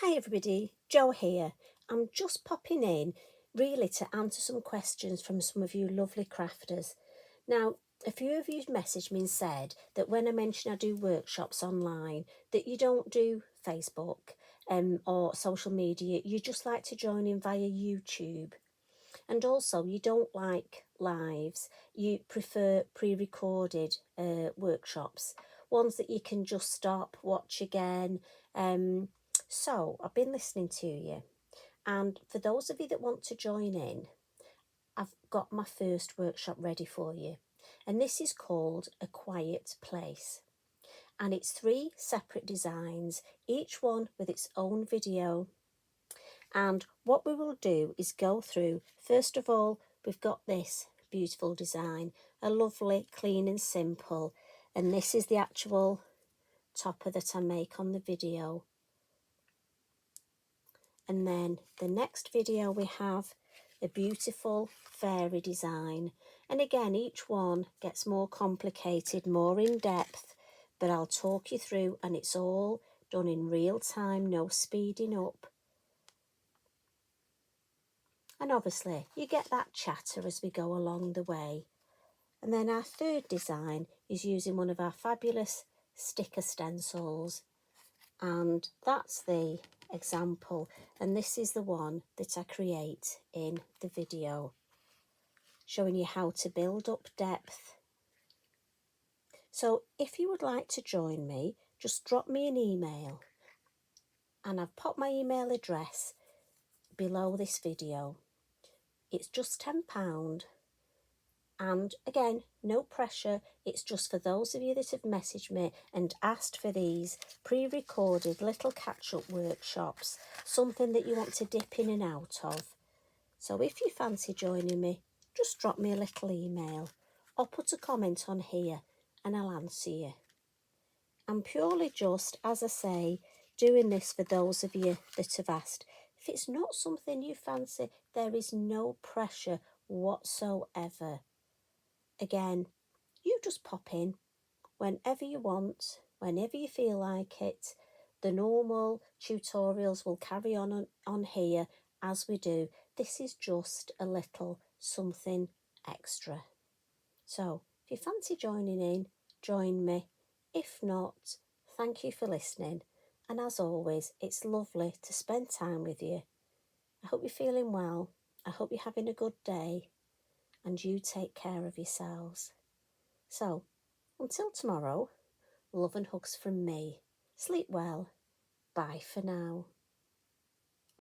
Hi everybody, Jo here. I'm just popping in really to answer some questions from some of you lovely crafters. Now, a few of you messaged me and said that when I mention I do workshops online, that you don't do Facebook or social media, you just like to join in via YouTube. And also you don't like lives, you prefer pre-recorded workshops, ones that you can just stop, watch again. So I've been listening to you, and for those of you that want to join in, I've got my first workshop ready for you, and this is called A Quiet Place, and it's 3 separate designs, each one with its own video. And what we will do is go through, first of all, we've got this beautiful design, a lovely, clean and simple, and this is the actual topper that I make on the video. And then the next video we have a beautiful fairy design, and again each one gets more complicated, more in depth, but I'll talk you through, and it's all done in real time, no speeding up. And obviously you get that chatter as we go along the way. And then our third design is using one of our fabulous sticker stencils, and that's the example, and this is the one that I create in the video, showing you how to build up depth. So if you would like to join me, just drop me an email, and I've popped my email address below this video. It's just £10. And again, no pressure, it's just for those of you that have messaged me and asked for these pre-recorded little catch-up workshops, something that you want to dip in and out of. So if you fancy joining me, just drop me a little email or put a comment on here and I'll answer you. I'm purely just, as I say, doing this for those of you that have asked. If it's not something you fancy, there is no pressure whatsoever. Again, you just pop in whenever you want, whenever you feel like it. The normal tutorials will carry on here as we do. This is just a little something extra. So if you fancy joining in, join me. If not, thank you for listening. And as always, it's lovely to spend time with you. I hope you're feeling well. I hope you're having a good day. And you take care of yourselves. So, until tomorrow, love and hugs from me. Sleep well. Bye for now.